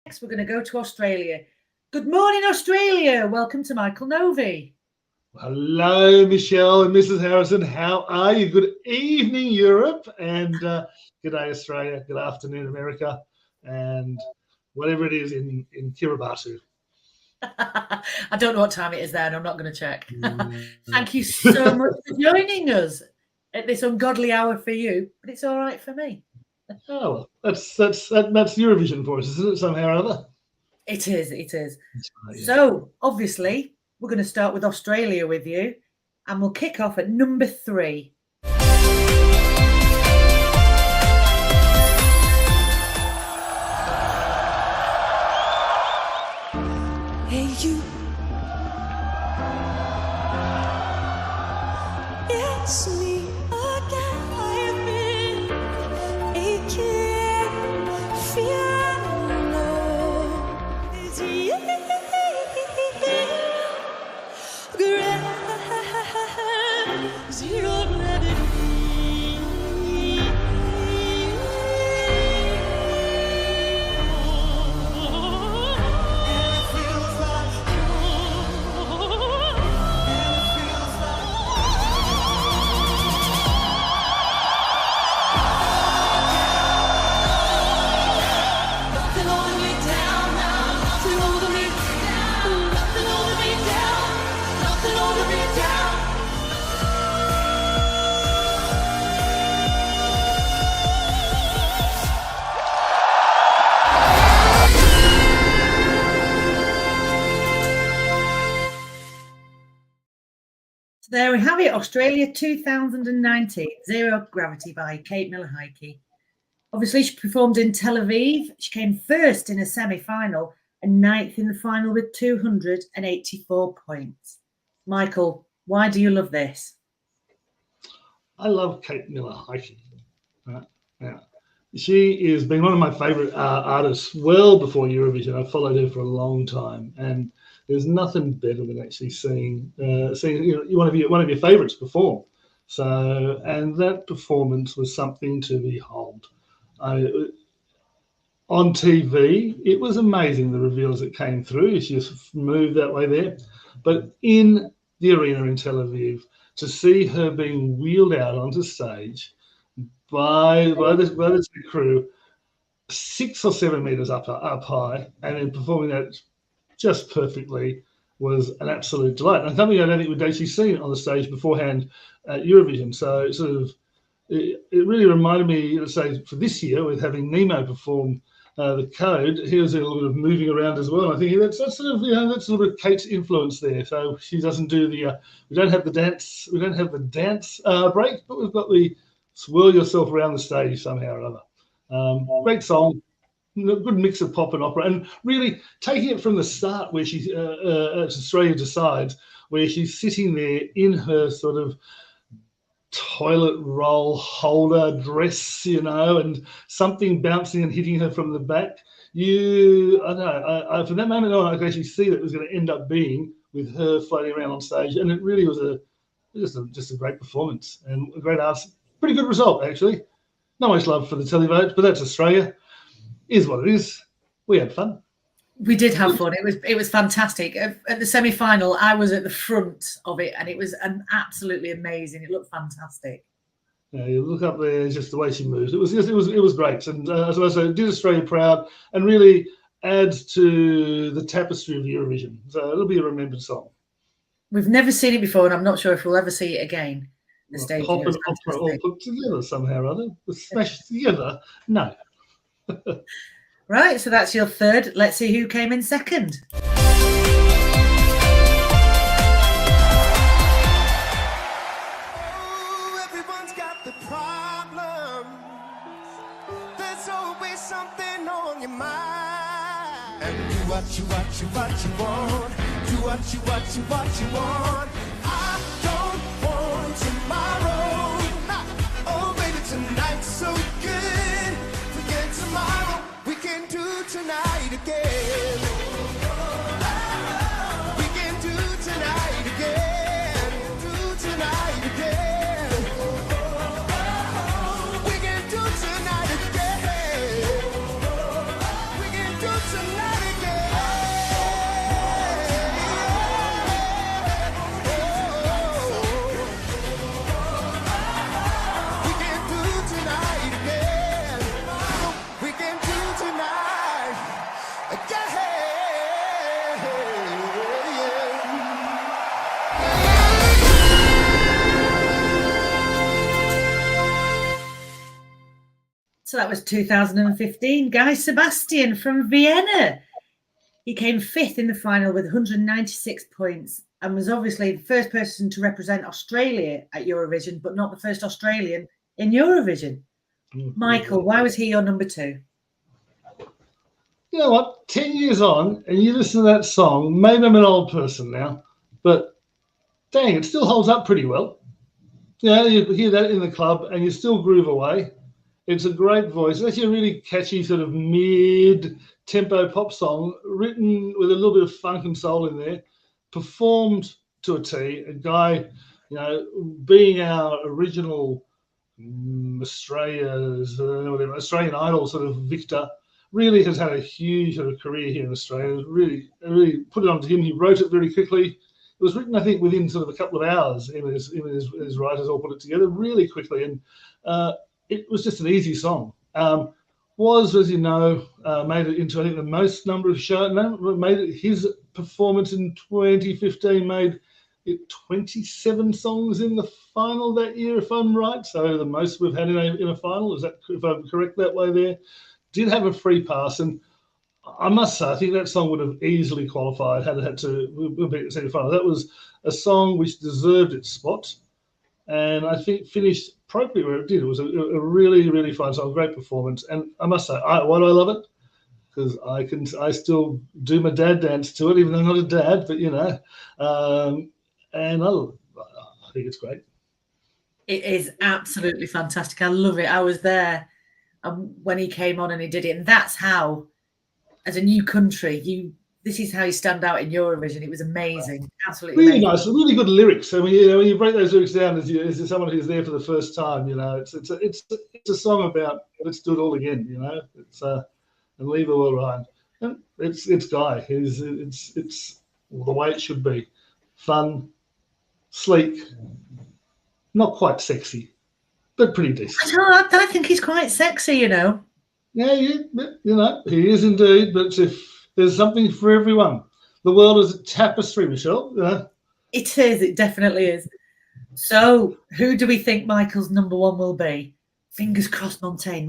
Next, we're going to go to Australia. Good morning, Australia. Welcome to Michael Novi. Hello, Michelle and Mrs. Harrison. How are you? Good evening, Europe, and good day, Australia. Good afternoon, America, and whatever it is in Kiribati. I don't know what time it is there, and I'm not going to check. Thank you so much for joining us at this ungodly hour for you, but it's all right for me. Oh, that's Eurovision for us, isn't it? Somehow or other. It is. It is. Right, yeah. So, obviously, we're going to start with Australia with you, and we'll kick off at number 3. Hey, you. It's me again. I've been aching, feeling love. It's you. Zero gravity. There we have it, Australia 2019, Zero Gravity by Kate Miller-Heidke. Obviously, she performed in Tel Aviv. She came first in a semi-final and 9th in the final with 284 points. Michael, why do you love this? I love Kate Miller-Heidke. Yeah. She has been one of my favourite artists well before Eurovision. I've followed her for a long time, and there's nothing better than actually seeing one of your favourites perform. So, and that performance was something to behold. On TV, it was amazing, the reveals that came through. She just moved that way there. But in the arena in Tel Aviv, to see her being wheeled out onto stage by the crew, 6 or 7 meters up high, and then performing that just perfectly was an absolute delight. And something I don't think we'd actually seen on the stage beforehand at Eurovision. So it really reminded me, let's say, for this year with having Nemo perform the Code, he was a little bit of moving around as well. I think that's that's a little bit of Kate's influence there. So she doesn't do we don't have the dance break, but we've got the swirl yourself around the stage somehow or other. Great song. Good mix of pop and opera, and really taking it from the start where she, as Australia decides, where she's sitting there in her sort of toilet roll holder dress, and something bouncing and hitting her from the back. I from that moment on, I could actually see that it was going to end up being with her floating around on stage, and it really was just a great performance and a great artist. Pretty good result, actually. Not much love for the televote, but that's Australia. Is what it is. We had fun. We did have fun. It was fantastic. At the semi-final, I was at the front of it, and it was absolutely amazing. It looked fantastic. Yeah, you look up there, just the way she moves. It was great, and as I said, it did Australia proud, and really adds to the tapestry of Eurovision. So it'll be a remembered song. We've never seen it before, and I'm not sure if we'll ever see it again. The stage pop and opera all put together somehow or other, smashed together. No. Right, so that's your third. Let's see who came in second. Everyone's got the problem. There's always something on your mind. And do what you want. Do what you want. I don't want tomorrow. Oh, baby, tonight's so good. Forget tomorrow. We can do tonight again. We can do tonight again. Do tonight again. We can do tonight again. We can do tonight. So that was 2015. Guy Sebastian from Vienna. He came 5th in the final with 196 points and was obviously the first person to represent Australia at Eurovision, but not the first Australian in Eurovision. Michael, why was he your number 2? You know what? 10 years on, and you listen to that song, maybe I'm an old person now, but dang, it still holds up pretty well. Yeah, you hear that in the club and you still groove away. It's a great voice. It's actually a really catchy sort of mid-tempo pop song written with a little bit of funk and soul in there, performed to a T. A guy, being our original Australian Idol sort of victor, really has had a huge sort of career here in Australia. Really put it onto him. He wrote it very quickly. It was written, I think, within sort of a couple of hours. Him and his writers all put it together really quickly, and it was just an easy song. Was, as you know, made it into, I think, the most number of shows. Made it, his performance in 2015 made it 27 songs in the final that year, if I'm right. So the most we've had in a final. Is that, if I'm correct that way there? Did have a free pass, and I must say, I think that song would have easily qualified had it had to be semi-final. That was a song which deserved its spot, and I think finished appropriately where it did. It was a really, really fine song, great performance, and I must say, why do I love it? Because I still do my dad dance to it, even though I'm not a dad, but and I think it's great. It is absolutely fantastic. I love it. I was there when he came on and he did it, and that's how, as a new country, this is how you stand out in Eurovision. It was amazing, absolutely really amazing. Nice, really good lyrics. I mean, when you break those lyrics down as someone who's there for the first time, it's a song about let's do it all again. It's and leave the world behind. And it's Guy. It's the way it should be, fun, sleek, not quite sexy, but pretty decent. I think he's quite sexy, Yeah, he is indeed. But if there's something for everyone, the world is a tapestry, Michelle. It is. It definitely is. So, who do we think Michael's number 1 will be? Fingers crossed, Montaigne.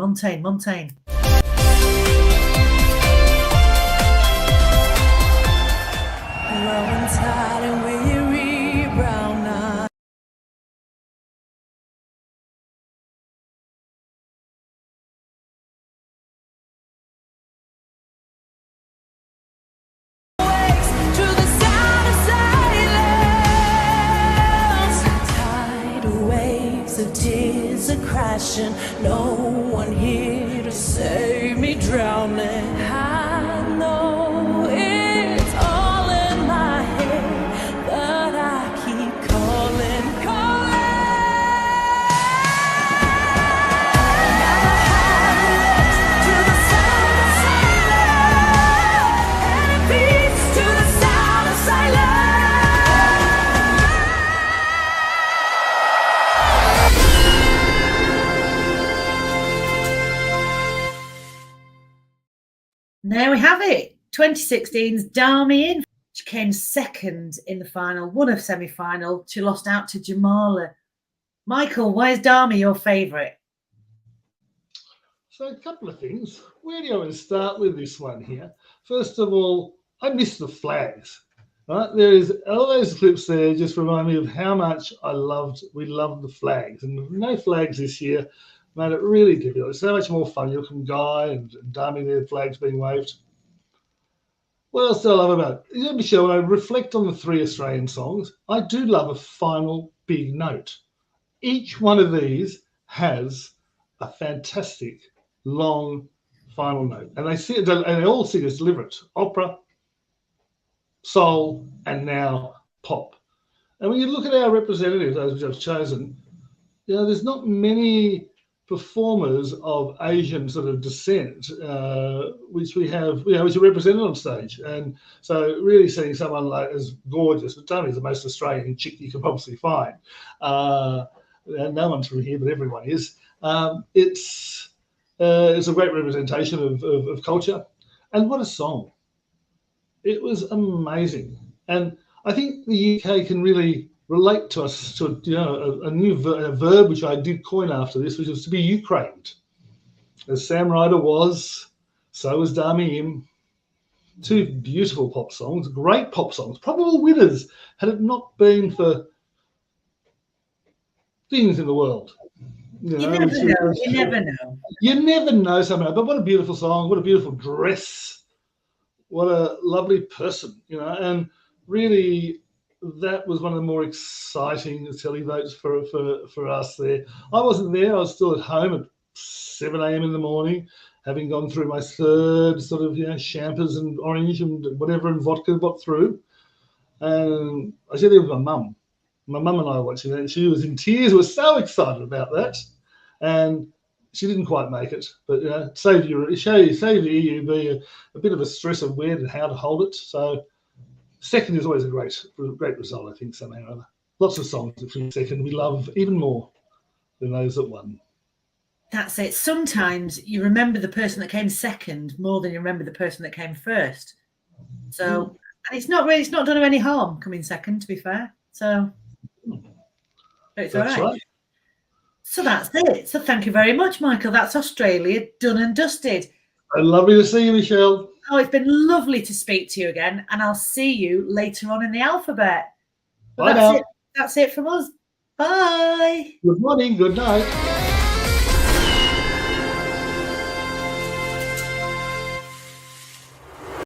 Crashing, no one here to save me drowning. I know it's all in my head, but I keep calling. Never had to the sound of silence, any peace to the sound of silence. There we have it. 2016's Dami. She came 2nd in the final, won a semi-final. She lost out to Jamala. Michael, why is Dami your favourite? So a couple of things. Where do I want to start with this one here? First of all, I miss the flags. Right? There is all those clips there just remind me of how much we loved the flags. And no flags this year made it really difficult. It's so much more fun. You look from Guy and Dami, their flags being waved. What else do I love about it? Michelle, when I reflect on the 3 Australian songs, I do love a final big note. Each one of these has a fantastic long final note. And they all singers deliver it. Opera, soul, and now pop. And when you look at our representatives, those which I've chosen, there's not many performers of Asian sort of descent, which we have, which are represented on stage. And so really seeing someone like as gorgeous, but Dami's the most Australian chick you can possibly find. And no one's from here, but everyone is. It's a great representation of culture. And what a song. It was amazing. And I think the UK can really relate to us to a new verb which I did coin after this, which was to be Ukrained. As Sam Ryder was, so was Dami Im. Two beautiful pop songs, great pop songs, probable winners had it not been for things in the world. You never know. You never know. You never know something. But what a beautiful song, what a beautiful dress, what a lovely person, and really that was one of the more exciting televotes for us there. I wasn't there. I was still at home at 7 a.m. in the morning, having gone through my third sort of, champers and orange and whatever and vodka got through. And I was there with my mum. My mum and I were watching it, and she was in tears. Was so excited about that. And she didn't quite make it. But, save the EUB a bit of a stress of where and how to hold it. So second is always a great result, I think, somehow or other. Lots of songs from second we love even more than those that won. That's it. Sometimes you remember the person that came second more than you remember the person that came first. So, and it's not done her any harm coming second, to be fair. So, it's all right. So that's it. So thank you very much, Michael. That's Australia done and dusted. Lovely to see you, Michelle. Oh, it's been lovely to speak to you again, and I'll see you later on in the alphabet. Bye now. That's it from us. Bye. Good morning. Good night.